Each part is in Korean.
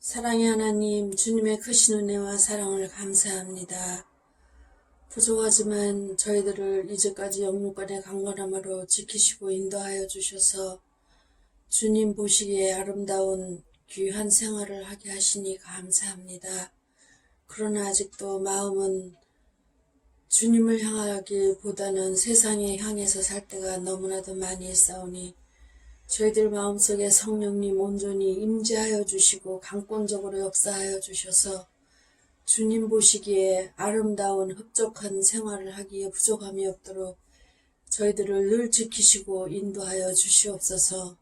사랑의 하나님, 주님의 크신 은혜와 사랑을 감사합니다. 부족하지만 저희들을 이제까지 영육간의 강건함으로 지키시고 인도하여 주셔서 주님 보시기에 아름다운 귀한 생활을 하게 하시니 감사합니다. 그러나 아직도 마음은 주님을 향하기보다는 세상에 향해서 살 때가 너무나도 많이 있사오니 저희들 마음속에 성령님 온전히 임재하여 주시고 강권적으로 역사하여 주셔서 주님 보시기에 아름다운 흡족한 생활을 하기에 부족함이 없도록 저희들을 늘 지키시고 인도하여 주시옵소서.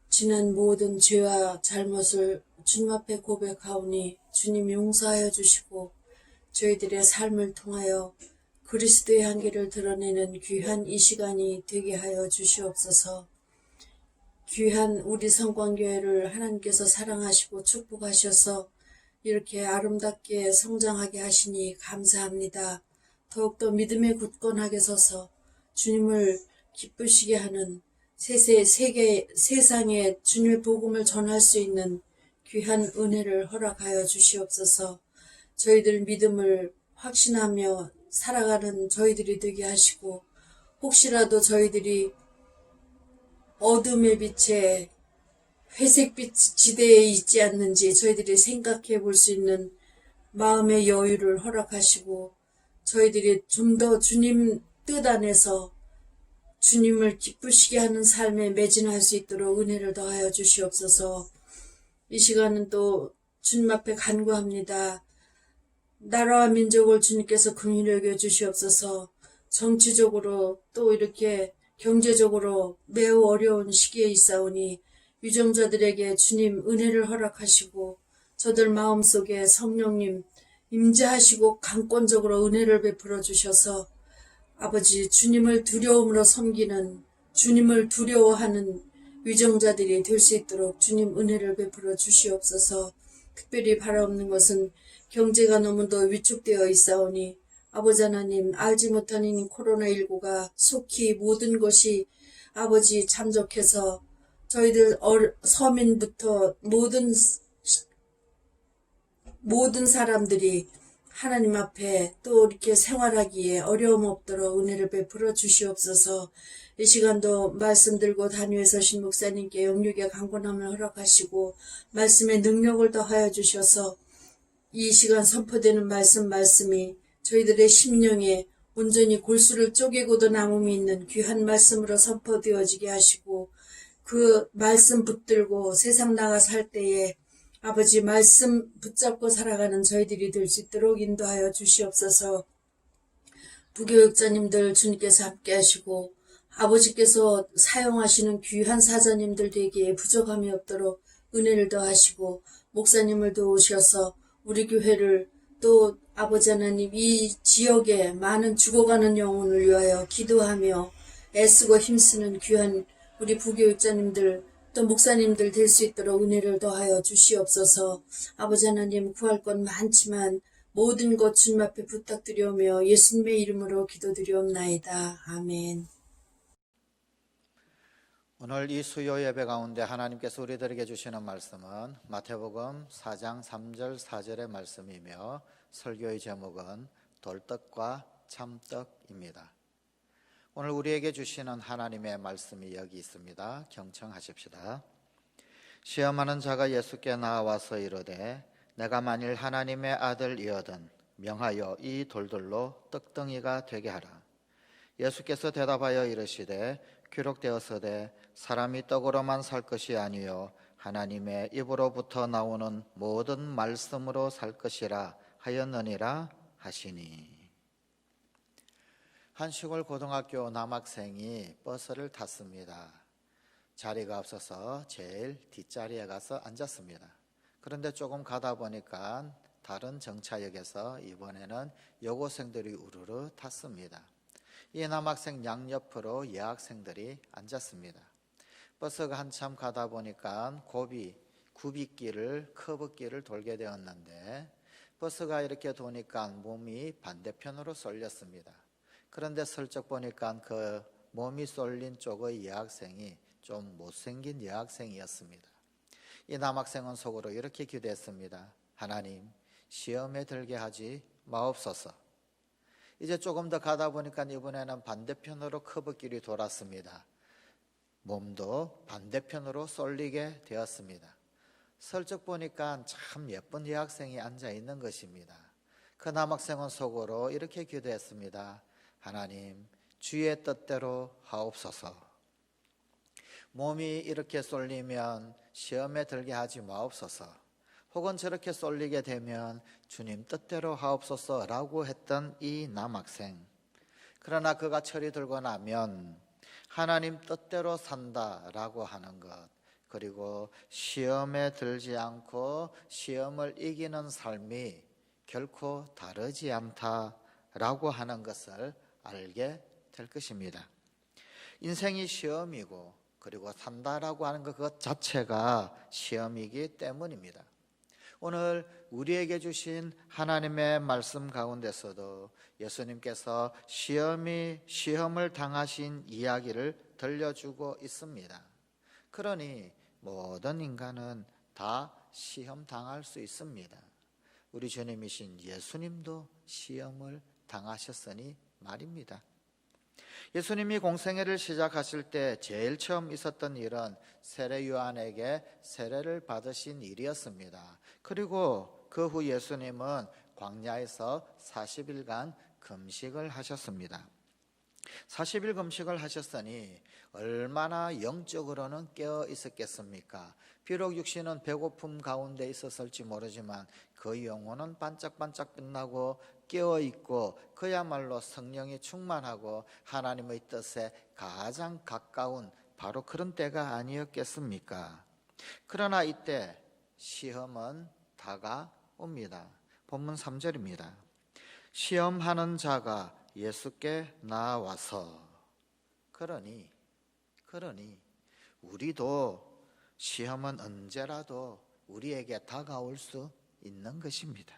지난 모든 죄와 잘못을 주님 앞에 고백하오니 주님 용서하여 주시고 저희들의 삶을 통하여 그리스도의 향기를 드러내는 귀한 이 시간이 되게 하여 주시옵소서. 귀한 우리 성광교회를 하나님께서 사랑하시고 축복하셔서 이렇게 아름답게 성장하게 하시니 감사합니다. 더욱더 믿음에 굳건하게 서서 주님을 기쁘시게 하는 세상에 주님의 복음을 전할 수 있는 귀한 은혜를 허락하여 주시옵소서. 저희들 믿음을 확신하며 살아가는 저희들이 되게 하시고 혹시라도 저희들이 어둠의 빛에 회색빛 지대에 있지 않는지 저희들이 생각해 볼 수 있는 마음의 여유를 허락하시고 저희들이 좀 더 주님 뜻 안에서 주님을 기쁘시게 하는 삶에 매진할 수 있도록 은혜를 더하여 주시옵소서. 이 시간은 또 주님 앞에 간구합니다. 나라와 민족을 주님께서 긍휼히 여겨 주시옵소서. 정치적으로 또 이렇게 경제적으로 매우 어려운 시기에 있사오니 유정자들에게 주님 은혜를 허락하시고 저들 마음속에 성령님 임재하시고 강권적으로 은혜를 베풀어 주셔서 아버지 주님을 두려움으로 섬기는 주님을 두려워하는 위정자들이 될 수 있도록 주님 은혜를 베풀어 주시옵소서. 특별히 바라옵는 것은 경제가 너무도 위축되어 있사오니 아버지 하나님 알지 못하는 코로나19가 속히 모든 것이 아버지 잠적해서 저희들 서민부터 모든 사람들이 하나님 앞에 또 이렇게 생활하기에 어려움 없도록 은혜를 베풀어 주시옵소서. 이 시간도 말씀 들고 단위에 서신 목사님께 영육의 강건함을 허락하시고 말씀의 능력을 더하여 주셔서 이 시간 선포되는 말씀이 저희들의 심령에 온전히 골수를 쪼개고도 남음이 있는 귀한 말씀으로 선포되어지게 하시고 그 말씀 붙들고 세상 나가 살 때에 아버지 말씀 붙잡고 살아가는 저희들이 될 수 있도록 인도하여 주시옵소서. 부교육자님들 주님께서 함께 하시고 아버지께서 사용하시는 귀한 사자님들 되기에 부족함이 없도록 은혜를 더하시고 목사님을 도우셔서 우리 교회를 또 아버지 하나님 이 지역에 많은 죽어가는 영혼을 위하여 기도하며 애쓰고 힘쓰는 귀한 우리 부교육자님들 또 목사님들 될 수 있도록 은혜를 더하여 주시옵소서. 아버지 하나님 구할 건 많지만 모든 것 주님 앞에 부탁드리오며 예수님의 이름으로 기도드리옵나이다. 아멘. 오늘 이 수요 예배 가운데 하나님께서 우리들에게 주시는 말씀은 마태복음 4장 3절 4절의 말씀이며 설교의 제목은 돌떡과 참떡입니다. 오늘 우리에게 주시는 하나님의 말씀이 여기 있습니다. 경청하십시다. 시험하는 자가 예수께 나와서 이르되 내가 만일 하나님의 아들이거든 명하여 이 돌들로 떡덩이가 되게 하라. 예수께서 대답하여 이르시되 기록되었으되 사람이 떡으로만 살 것이 아니요 하나님의 입으로부터 나오는 모든 말씀으로 살 것이라 하였느니라 하시니. 한 시골 고등학교 남학생이 버스를 탔습니다. 자리가 없어서 제일 뒷자리에 가서 앉았습니다. 그런데 조금 가다 보니까 다른 정차역에서 이번에는 여고생들이 우르르 탔습니다. 이 남학생 양옆으로 여학생들이 앉았습니다. 버스가 한참 가다 보니까 굽이길을 커브길을 돌게 되었는데 버스가 이렇게 도니까 몸이 반대편으로 쏠렸습니다. 그런데 슬쩍 보니까 그 몸이 쏠린 쪽의 여학생이 좀 못생긴 여학생이었습니다. 이 남학생은 속으로 이렇게 기도했습니다. 하나님, 시험에 들게 하지 마옵소서. 이제 조금 더 가다 보니까 이번에는 반대편으로 커브길이 돌았습니다. 몸도 반대편으로 쏠리게 되었습니다. 슬쩍 보니까 참 예쁜 여학생이 앉아 있는 것입니다. 그 남학생은 속으로 이렇게 기도했습니다. 하나님, 주의 뜻대로 하옵소서. 몸이 이렇게 쏠리면 시험에 들게 하지 마옵소서. 혹은 저렇게 쏠리게 되면 주님 뜻대로 하옵소서라고 했던 이 남학생. 그러나 그가 철이 들고 나면 하나님 뜻대로 산다라고 하는 것, 그리고 시험에 들지 않고 시험을 이기는 삶이 결코 다르지 않다라고 하는 것을 알게 될 것입니다. 인생이 시험이고 그리고 산다라고 하는 것 자체가 시험이기 때문입니다. 오늘 우리에게 주신 하나님의 말씀 가운데서도 예수님께서 시험을 당하신 이야기를 들려주고 있습니다. 그러니 모든 인간은 다 시험 당할 수 있습니다. 우리 주님이신 예수님도 시험을 당하셨으니 말입니다. 예수님이 공생애를 시작하실 때 제일 처음 있었던 일은 세례 요한에게 세례를 받으신 일이었습니다. 그리고 그 후 예수님은 광야에서 40일간 금식을 하셨습니다. 40일 금식을 하셨으니 얼마나 영적으로는 깨어 있었겠습니까? 비록 육신은 배고픔 가운데 있었을지 모르지만 그 영혼은 반짝반짝 빛나고 깨어 있고 그야말로 성령이 충만하고 하나님의 뜻에 가장 가까운 바로 그런 때가 아니었겠습니까? 그러나 이때 시험은 다가옵니다. 본문 3절입니다. 시험하는 자가 예수께 나와서 그러니 우리도 시험은 언제라도 우리에게 다가올 수 있는 것입니다.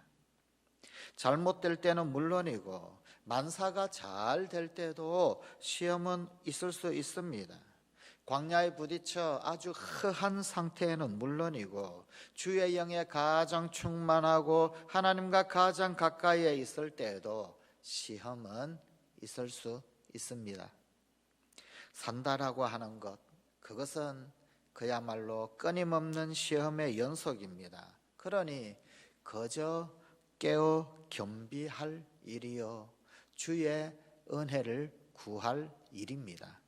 잘못될 때는 물론이고 만사가 잘 될 때도 시험은 있을 수 있습니다. 광야에 부딪혀 아주 허한 상태에는 물론이고 주의 영에 가장 충만하고 하나님과 가장 가까이에 있을 때에도 시험은 있을 수 있습니다. 산다라고 하는 것, 그것은 그야말로 끊임없는 시험의 연속입니다. 그러니 거저 깨어 겸비할 일이요 주의 은혜를 구할 일입니다.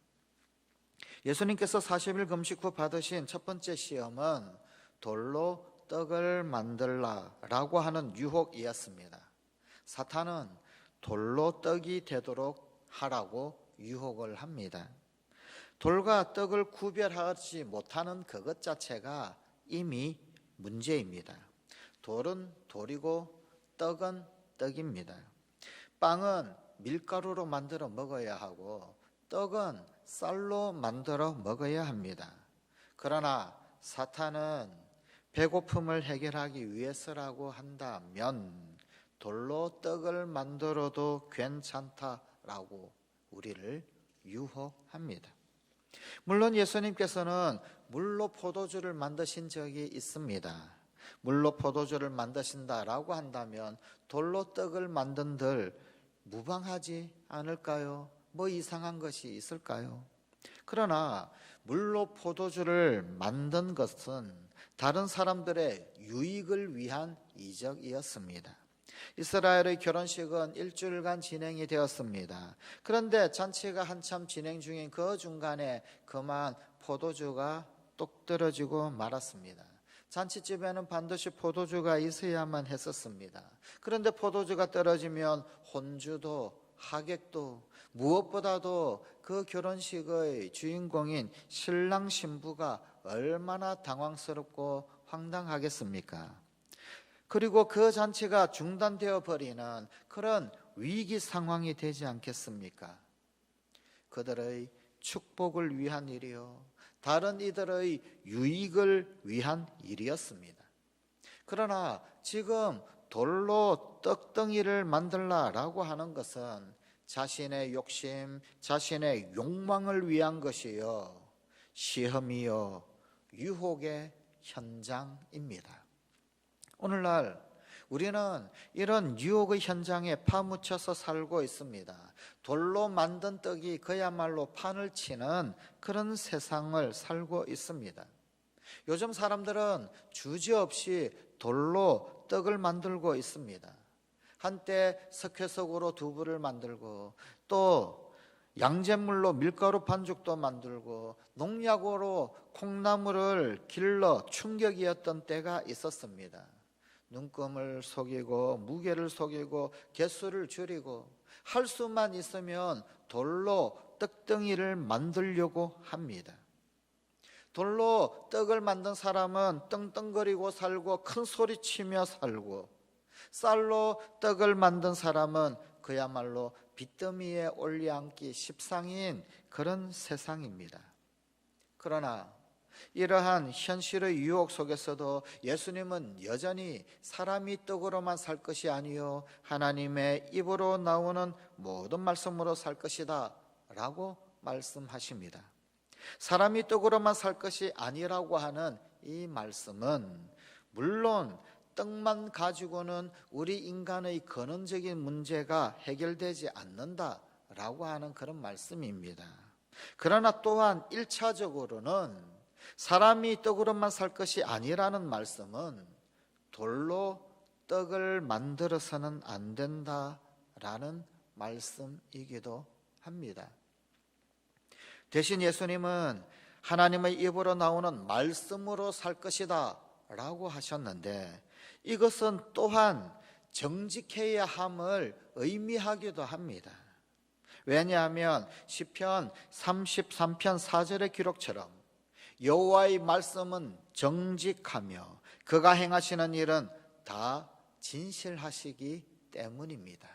예수님께서 40일 금식 후 받으신 첫 번째 시험은 돌로 떡을 만들라라고 하는 유혹이었습니다. 사탄은 돌로 떡이 되도록 하라고 유혹을 합니다. 돌과 떡을 구별하지 못하는 그것 자체가 이미 문제입니다. 돌은 돌이고 떡은 떡입니다. 빵은 밀가루로 만들어 먹어야 하고 떡은 쌀로 만들어 먹어야 합니다. 그러나 사탄은 배고픔을 해결하기 위해서라고 한다면 돌로 떡을 만들어도 괜찮다라고 우리를 유혹합니다. 물론 예수님께서는 물로 포도주를 만드신 적이 있습니다. 물로 포도주를 만드신다라고 한다면 돌로 떡을 만든들 무방하지 않을까요? 뭐 이상한 것이 있을까요? 그러나 물로 포도주를 만든 것은 다른 사람들의 유익을 위한 이적이었습니다. 이스라엘의 결혼식은 일주일간 진행이 되었습니다. 그런데 잔치가 한참 진행 중인 그 중간에 그만 포도주가 똑 떨어지고 말았습니다. 잔치집에는 반드시 포도주가 있어야만 했었습니다. 그런데 포도주가 떨어지면 혼주도 하객도 무엇보다도 그 결혼식의 주인공인 신랑 신부가 얼마나 당황스럽고 황당하겠습니까? 그리고 그 잔치가 중단되어 버리는 그런 위기 상황이 되지 않겠습니까? 그들의 축복을 위한 일이요 다른 이들의 유익을 위한 일이었습니다. 그러나 지금 돌로 떡덩이를 만들라라고 하는 것은 자신의 욕심, 자신의 욕망을 위한 것이요 시험이요 유혹의 현장입니다. 오늘날 우리는 이런 유혹의 현장에 파묻혀서 살고 있습니다. 돌로 만든 떡이 그야말로 판을 치는 그런 세상을 살고 있습니다. 요즘 사람들은 주저없이 돌로 떡을 만들고 있습니다. 한때 석회석으로 두부를 만들고 또 양잿물로 밀가루 반죽도 만들고 농약으로 콩나물을 길러 충격이었던 때가 있었습니다. 눈금을 속이고 무게를 속이고 개수를 줄이고 할 수만 있으면 돌로 떡덩이를 만들려고 합니다. 돌로 떡을 만든 사람은 떵떵거리고 살고 큰 소리 치며 살고, 쌀로 떡을 만든 사람은 그야말로 빚더미에 올려앉기 십상인 그런 세상입니다. 그러나 이러한 현실의 유혹 속에서도 예수님은 여전히 사람이 떡으로만 살 것이 아니요 하나님의 입으로 나오는 모든 말씀으로 살 것이다 라고 말씀하십니다. 사람이 떡으로만 살 것이 아니라고 하는 이 말씀은 물론 떡만 가지고는 우리 인간의 근원적인 문제가 해결되지 않는다라고 하는 그런 말씀입니다. 그러나 또한 1차적으로는 사람이 떡으로만 살 것이 아니라는 말씀은 돌로 떡을 만들어서는 안 된다라는 말씀이기도 합니다. 대신 예수님은 하나님의 입으로 나오는 말씀으로 살 것이다 라고 하셨는데, 이것은 또한 정직해야 함을 의미하기도 합니다. 왜냐하면 시편 33편 4절의 기록처럼 여호와의 말씀은 정직하며 그가 행하시는 일은 다 진실하시기 때문입니다.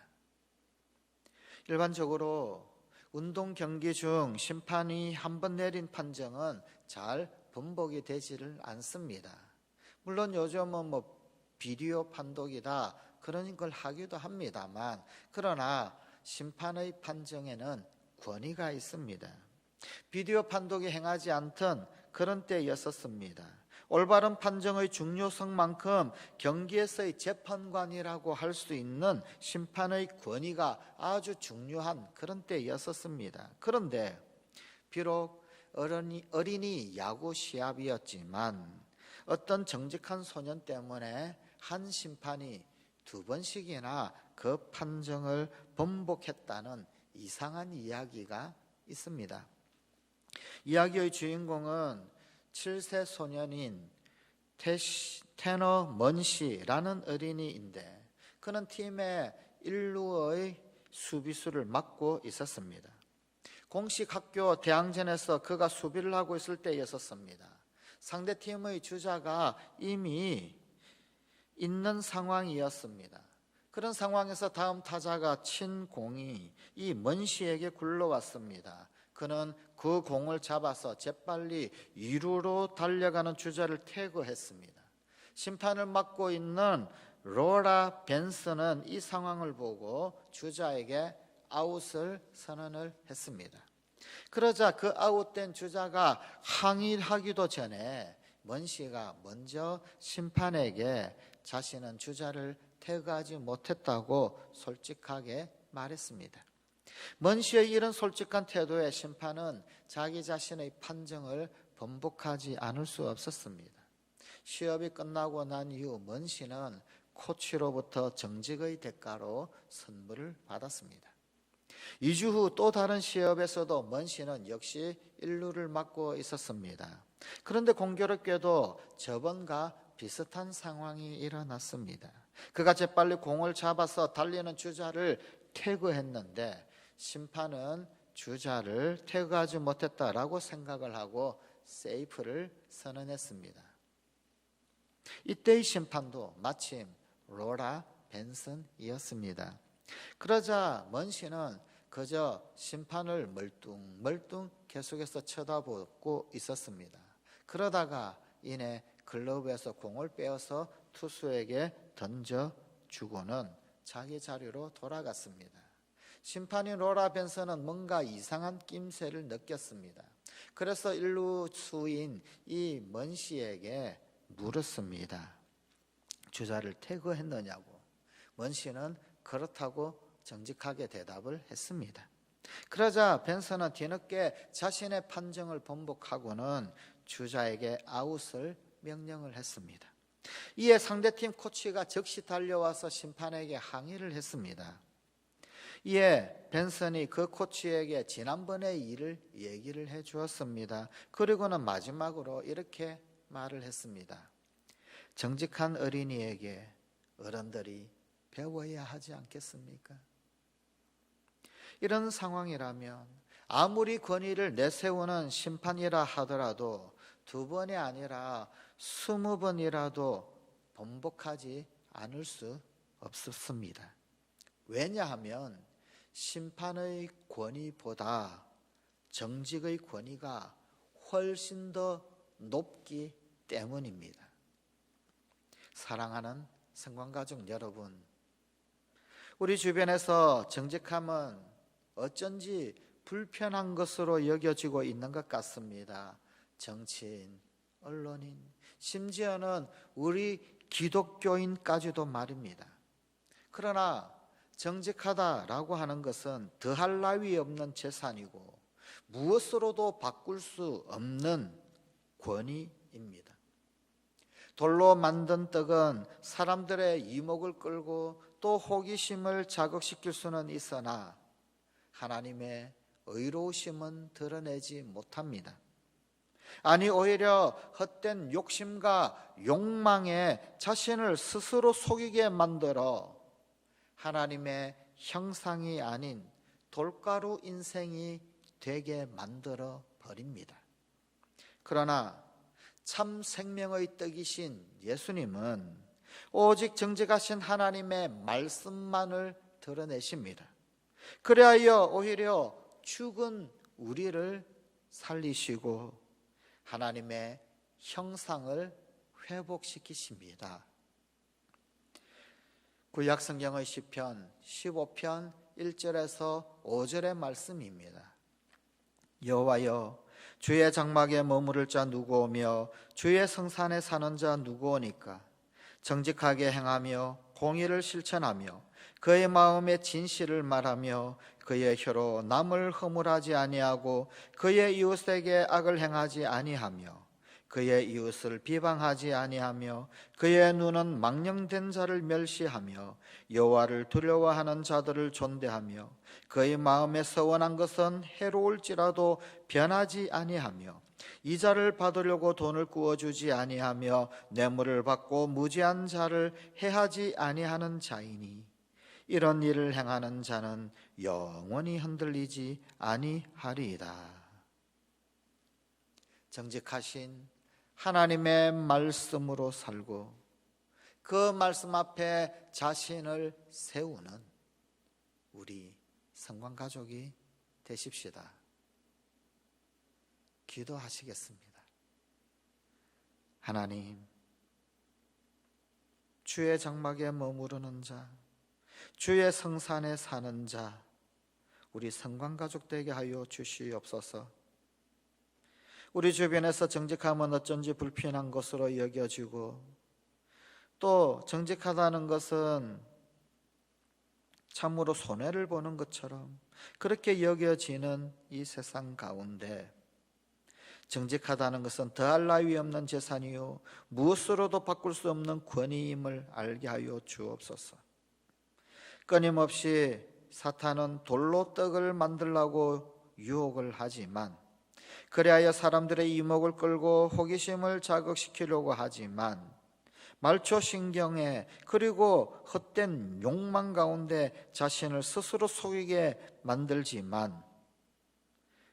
일반적으로 운동 경기 중 심판이 한 번 내린 판정은 잘 번복이 되지를 않습니다. 물론 요즘은 비디오 판독이다 그런 걸 하기도 합니다만, 그러나 심판의 판정에는 권위가 있습니다. 비디오 판독이 행하지 않던 그런 때였었습니다. 올바른 판정의 중요성만큼 경기에서의 재판관이라고 할 수 있는 심판의 권위가 아주 중요한 그런 때였었습니다. 그런데 비록 어린이 야구 시합이었지만 어떤 정직한 소년 때문에 한 심판이 2번씩이나 그 판정을 번복했다는 이상한 이야기가 있습니다. 이야기의 주인공은 7세 소년인 테너 먼시라는 어린이인데, 그는 팀의 1루의 수비수를 맡고 있었습니다. 공식 학교 대항전에서 그가 수비를 하고 있을 때였었습니다. 상대팀의 주자가 이미 있는 상황이었습니다. 그런 상황에서 다음 타자가 친 공이 이 먼시에게 굴러왔습니다. 그는 그 공을 잡아서 재빨리 2루로 달려가는 주자를 태그했습니다. 심판을 맡고 있는 로라 벤슨은 이 상황을 보고 주자에게 아웃을 선언을 했습니다. 그러자 그 아웃된 주자가 항의하기도 전에 먼시가 먼저 심판에게 자신은 주자를 태그하지 못했다고 솔직하게 말했습니다. 먼시의 이런 솔직한 태도에 심판은 자기 자신의 판정을 번복하지 않을 수 없었습니다. 시합이 끝나고 난 이후 먼시는 코치로부터 정직의 대가로 선물을 받았습니다. 2주 후 또 다른 시합에서도 먼시는 역시 1루를 맡고 있었습니다. 그런데 공교롭게도 저번과 비슷한 상황이 일어났습니다. 그가 재빨리 공을 잡아서 달리는 주자를 태그했는데 심판은 주자를 태그하지 못했다라고 생각을 하고 세이프를 선언했습니다. 이때의 심판도 마침 로라 벤슨이었습니다. 그러자 먼시는 그저 심판을 멀뚱멀뚱 계속해서 쳐다보고 있었습니다. 그러다가 이내 글러브에서 공을 빼어서 투수에게 던져주고는 자기 자리로 돌아갔습니다. 심판인 로라 벤슨은 뭔가 이상한 낌새를 느꼈습니다. 그래서 일루수인 이 먼시에게 물었습니다. 주자를 퇴거했느냐고. 원씨는 그렇다고 정직하게 대답을 했습니다. 그러자 벤슨은 뒤늦게 자신의 판정을 번복하고는 주자에게 아웃을 명령을 했습니다. 이에 상대팀 코치가 즉시 달려와서 심판에게 항의를 했습니다. 이에 벤슨이 그 코치에게 지난번의 일을 얘기를 해 주었습니다. 그리고는 마지막으로 이렇게 말을 했습니다. 정직한 어린이에게 어른들이 배워야 하지 않겠습니까? 이런 상황이라면 아무리 권위를 내세우는 심판이라 하더라도 2번이 아니라 20번이라도 번복하지 않을 수 없습니다. 왜냐하면 심판의 권위보다 정직의 권위가 훨씬 더 높기 때문입니다. 사랑하는 성관가족 여러분, 우리 주변에서 정직함은 어쩐지 불편한 것으로 여겨지고 있는 것 같습니다. 정치인, 언론인, 심지어는 우리 기독교인까지도 말입니다. 그러나 정직하다라고 하는 것은 더할 나위 없는 재산이고 무엇으로도 바꿀 수 없는 권위입니다. 돌로 만든 떡은 사람들의 이목을 끌고 또 호기심을 자극시킬 수는 있으나 하나님의 의로우심은 드러내지 못합니다. 아니 오히려 헛된 욕심과 욕망에 자신을 스스로 속이게 만들어 하나님의 형상이 아닌 돌가루 인생이 되게 만들어 버립니다. 그러나 참 생명의 떡이신 예수님은 오직 정직하신 하나님의 말씀만을 드러내십니다. 그리하여 오히려 죽은 우리를 살리시고 하나님의 형상을 회복시키십니다. 구약 성경의 시편 15편 1절에서 5절의 말씀입니다. 여호와여, 주의 장막에 머무를 자 누구오며 주의 성산에 사는 자 누구오니까? 정직하게 행하며 공의를 실천하며 그의 마음에 진실을 말하며 그의 혀로 남을 허물하지 아니하고 그의 이웃에게 악을 행하지 아니하며 그의 이웃을 비방하지 아니하며 그의 눈은 망령된 자를 멸시하며 여호와를 두려워하는 자들을 존대하며 그의 마음에 서원한 것은 해로울지라도 변하지 아니하며 이자를 받으려고 돈을 구워주지 아니하며 뇌물을 받고 무지한 자를 해하지 아니하는 자이니 이런 일을 행하는 자는 영원히 흔들리지 아니하리이다. 정직하신 하나님의 말씀으로 살고 그 말씀 앞에 자신을 세우는 우리 성관가족이 되십시다. 기도하시겠습니다. 하나님, 주의 장막에 머무르는 자, 주의 성산에 사는 자, 우리 성관가족 되게 하여 주시옵소서. 우리 주변에서 정직함은 어쩐지 불편한 것으로 여겨지고 또 정직하다는 것은 참으로 손해를 보는 것처럼 그렇게 여겨지는 이 세상 가운데 정직하다는 것은 더할 나위 없는 재산이요 무엇으로도 바꿀 수 없는 권위임을 알게 하여 주옵소서. 끊임없이 사탄은 돌로 떡을 만들라고 유혹을 하지만 그리하여 사람들의 이목을 끌고 호기심을 자극시키려고 하지만 말초신경에 그리고 헛된 욕망 가운데 자신을 스스로 속이게 만들지만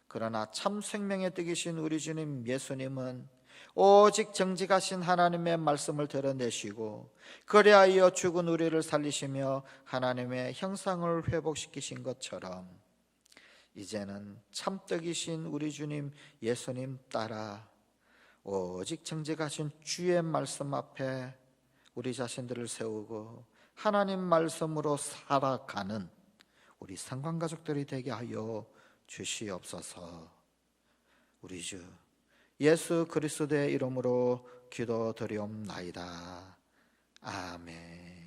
그러나 참 생명의 떡이신 우리 주님 예수님은 오직 정직하신 하나님의 말씀을 드러내시고 그리하여 죽은 우리를 살리시며 하나님의 형상을 회복시키신 것처럼 이제는 참떡이신 우리 주님 예수님 따라 오직 정직하신 주의 말씀 앞에 우리 자신들을 세우고 하나님 말씀으로 살아가는 우리 성관가족들이 되게 하여 주시옵소서. 우리 주 예수 그리스도의 이름으로 기도드리옵나이다. 아멘.